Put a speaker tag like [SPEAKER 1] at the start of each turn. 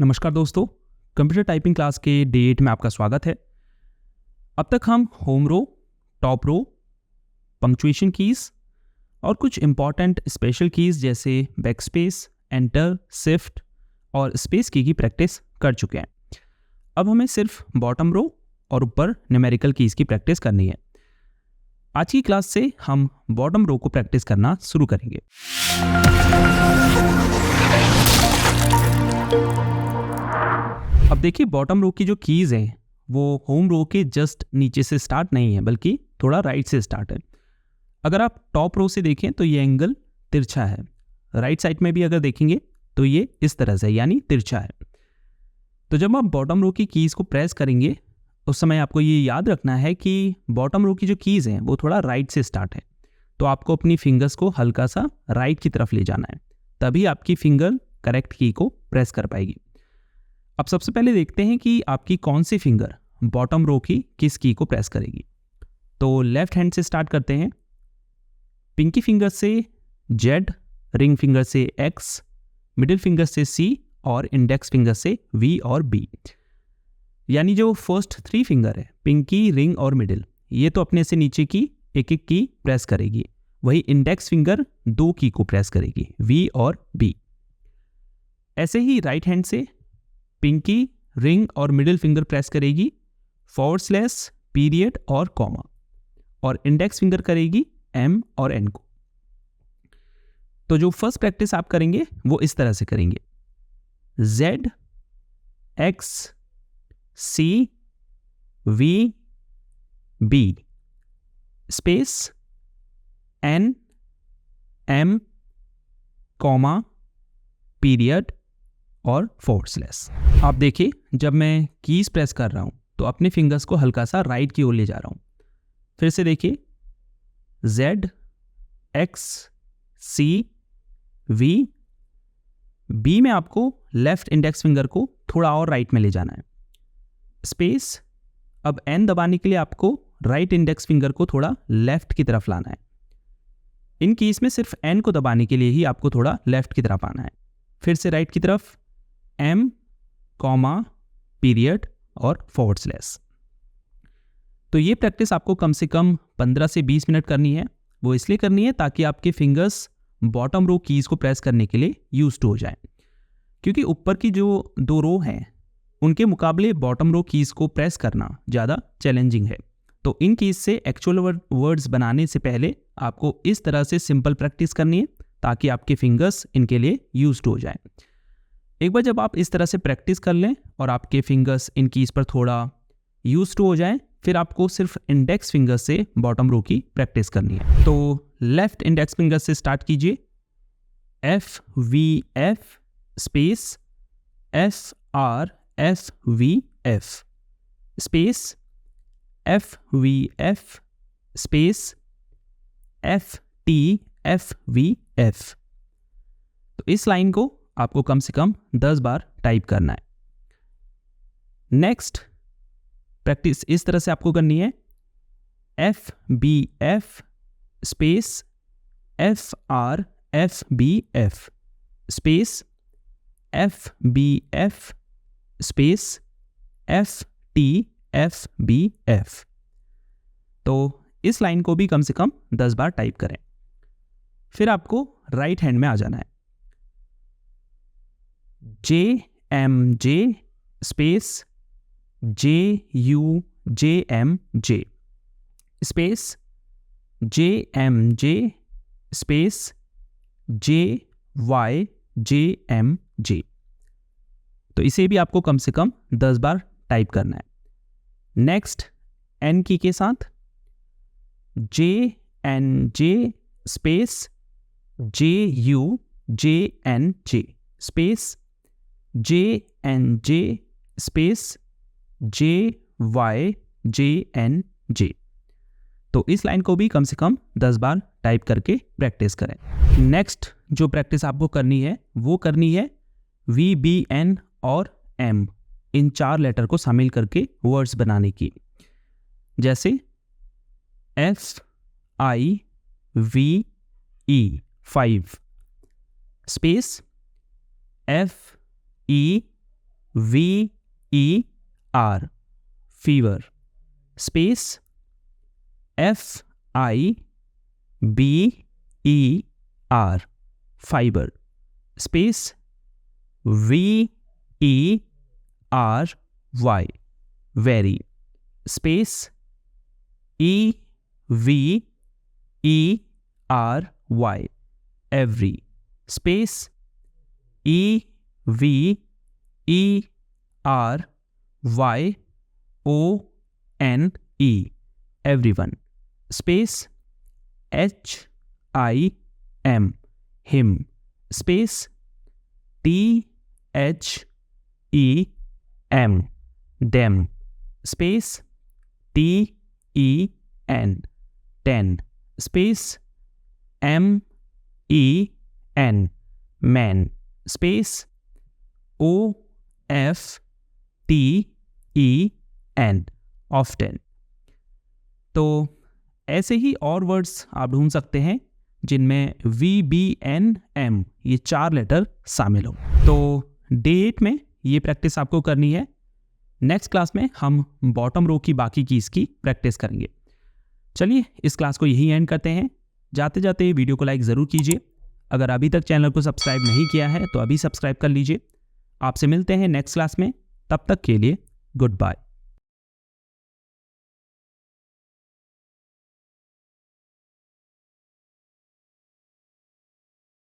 [SPEAKER 1] नमस्कार दोस्तों, computer typing class के डे 8 में आपका स्वागत है। अब तक हम होम रो, टॉप रो, पंक्चुएशन कीज़ और कुछ इम्पॉर्टेंट स्पेशल कीज़ जैसे बैकस्पेस, एंटर, शिफ्ट और स्पेस की प्रैक्टिस कर चुके हैं। अब हमें सिर्फ बॉटम रो और ऊपर न्यूमेरिकल कीज़ की प्रैक्टिस करनी है। आज की क्लास से हम बॉटम रो को प्रैक्टिस करना शुरू करेंगे। अब देखिए, बॉटम रो की जो कीज़ हैं वो होम रो के जस्ट नीचे से स्टार्ट नहीं है, बल्कि थोड़ा राइट से स्टार्ट है। अगर आप टॉप रो से देखें तो ये एंगल तिरछा है। राइट साइड में भी अगर देखेंगे तो ये इस तरह से यानी तिरछा है। तो जब आप बॉटम रो की कीज़ को प्रेस करेंगे उस समय आपको ये याद रखना है कि बॉटम रो की जो कीज़ हैं वो थोड़ा राइट से स्टार्ट है। तो आपको अपनी फिंगर्स को हल्का सा राइट की तरफ ले जाना है, तभी आपकी फिंगर करेक्ट की को प्रेस कर पाएगी। अब सबसे पहले देखते हैं कि आपकी कौन सी फिंगर बॉटम रो की किस की को प्रेस करेगी। तो लेफ्ट हैंड से स्टार्ट करते हैं। पिंकी फिंगर से जेड, रिंग फिंगर से एक्स, मिडिल फिंगर से सी और इंडेक्स फिंगर से वी और बी। यानी जो फर्स्ट 3 फिंगर है, पिंकी, रिंग और मिडिल, ये तो अपने से नीचे की एक एक की प्रेस करेगी। वही इंडेक्स फिंगर 2 की को प्रेस करेगी, वी और बी। ऐसे ही राइट हैंड से पिंकी, रिंग और मिडिल फिंगर प्रेस करेगी फॉरवर्ड स्लैश, पीरियड और कॉमा, और इंडेक्स फिंगर करेगी एम और एन को। तो जो फर्स्ट प्रैक्टिस आप करेंगे वो इस तरह से करेंगे। Z, X, C, V, B, space, N, M, comma, period और फॉरवर्ड स्लैश। आप देखिए, जब मैं कीज प्रेस कर रहा हूं तो अपने फिंगर्स को हल्का सा राइट की ओर ले जा रहा हूं। फिर से देखिए, Z, X, C, V, B में आपको लेफ्ट इंडेक्स फिंगर को थोड़ा और राइट में ले जाना है। स्पेस, अब एन दबाने के लिए आपको राइट इंडेक्स फिंगर को थोड़ा लेफ्ट की तरफ लाना है। इन कीज में सिर्फ एन को दबाने के लिए ही आपको थोड़ा लेफ्ट की तरफ आना है। फिर से राइट की तरफ, एम, कॉमा, पीरियड और फॉरवर्ड स्लैश। तो ये प्रैक्टिस आपको कम से कम 15 से 20 मिनट करनी है। वो इसलिए करनी है ताकि आपके फिंगर्स बॉटम रो कीज़ को प्रेस करने के लिए यूज टू हो जाए। क्योंकि ऊपर की जो 2 रो हैं उनके मुकाबले बॉटम रो कीज़ को प्रेस करना ज़्यादा चैलेंजिंग है। तो इन कीज़ से एक्चुअल वर्ड्स बनाने से पहले आपको इस तरह से सिंपल प्रैक्टिस करनी है ताकि आपके फिंगर्स इनके लिए यूज टू हो जाए। एक बार जब आप इस तरह से प्रैक्टिस कर लें और आपके फिंगर्स इन कीज़ पर थोड़ा यूज टू हो जाएं, फिर आपको सिर्फ इंडेक्स फिंगर से बॉटम रो की प्रैक्टिस करनी है। तो लेफ्ट इंडेक्स फिंगर से स्टार्ट कीजिए। F V F space F R F V F space F V F space F T F V F. तो इस लाइन को आपको कम से कम 10 बार टाइप करना है। नेक्स्ट प्रैक्टिस इस तरह से आपको करनी है। F B F space F R F B F space F B F space F T F B F. तो इस लाइन को भी कम से कम 10 बार टाइप करें। फिर आपको राइट हैंड में आ जाना है। J M J space J U J M J space J M J space J Y J M J. तो इसे भी आपको कम से कम 10 बार टाइप करना है। नेक्स्ट एन की के साथ J N J space J U J N J space J N J space J Y J N J. तो इस लाइन को भी कम से कम 10 बार टाइप करके प्रैक्टिस करें। नेक्स्ट जो प्रैक्टिस आपको करनी है वो करनी है वी, बी, एन और एम, इन 4 लेटर को शामिल करके वर्ड्स बनाने की। जैसे F I V E 5 space F E VER fever, space FIBER fiber, space VERY very, space EVERY every, space EVERYONE everyone, space HIM him, space THEM them, space TEN ten, space MEN man, space OFTEN often। तो ऐसे ही और words आप ढूंढ सकते हैं जिनमें VBNM ये 4 letter शामिल हो। तो डे 8 में ये प्रैक्टिस आपको करनी है। नेक्स्ट क्लास में हम बॉटम रो की बाकी कीज की प्रैक्टिस करेंगे। चलिए इस क्लास को यही एंड करते हैं। जाते जाते वीडियो को लाइक ज़रूर कीजिए। अगर अभी तक चैनल को सब्सक्राइब नहीं किया है तो अभी सब्सक्राइब कर लीजिए। आपसे मिलते हैं नेक्स्ट क्लास में, तब तक के लिए गुड बाय।